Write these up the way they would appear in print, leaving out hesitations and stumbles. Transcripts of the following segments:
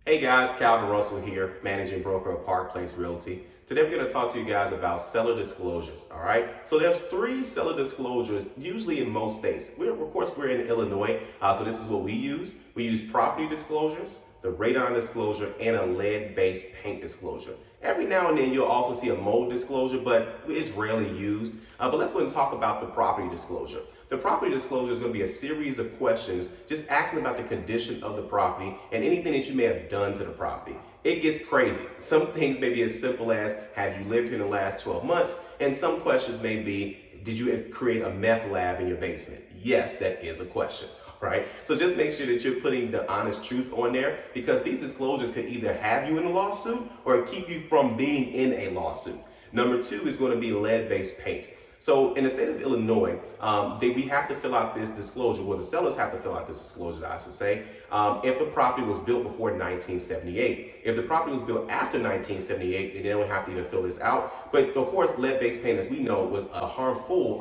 Hey guys, Calvin Russell here, managing broker of Park Place Realty. Today we're going to talk to you guys about seller disclosures, all right? So there's 3 seller disclosures, usually in most states. Of course, we're in Illinois, so this is what we use. We use property disclosures, the radon disclosure, and a lead-based paint disclosure. Every now and then you'll also see a mold disclosure, but it's rarely used. But let's go and talk about the property disclosure. The property disclosure is going to be a series of questions just asking about the condition of the property and anything that you may have done to the property. It gets crazy. Some things may be as simple as, have you lived here in the last 12 months? And some questions may be, did you create a meth lab in your basement? Yes, that is a question. Right? So just make sure that you're putting the honest truth on there, because these disclosures can either have you in a lawsuit or keep you from being in a lawsuit. Number 2 is going to be lead-based paint. So in the state of Illinois, we have to fill out this disclosure. Well, the sellers have to fill out this disclosure, I should say, if a property was built before 1978. If the property was built after 1978, then they don't have to even fill this out. But of course, lead-based paint, as we know, was a harmful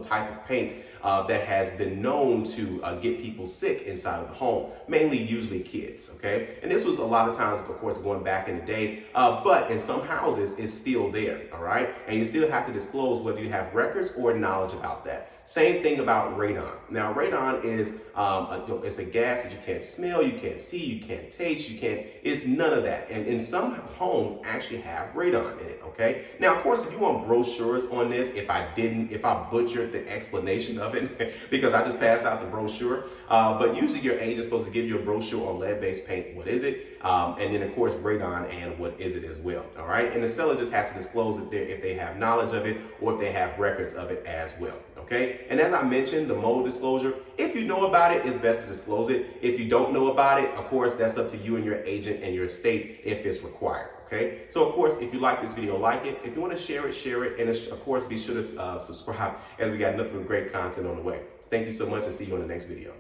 type of paint that has been known to get people sick inside of the home, mainly usually kids, okay? And this was a lot of times, of course, going back in the day, but in some houses, it's still there, all right? And you still have to disclose whether you have records or knowledge about that. Same thing about radon. Now, radon is it's a gas that you can't smell, you can't see, you can't taste, it's none of that. And some homes actually have radon in it, okay? Now, of course, if you want brochures on this, if I butchered the explanation of it, because I just passed out the brochure, but usually your agent's supposed to give you a brochure on lead-based paint, what is it? And then of course radon and what is it as well, all right? And the seller just has to disclose it there if they have knowledge of it or if they have records of it as well, okay? And as I mentioned, the mold disclosure, if you know about it, it's best to disclose it. If you don't know about it, of course, that's up to you and your agent and your state if it's required. Okay, so of course, if you like this video, like it. If you want to share it, and of course, be sure to subscribe, as we got nothing but great content on the way. Thank you so much, and see you on the next video.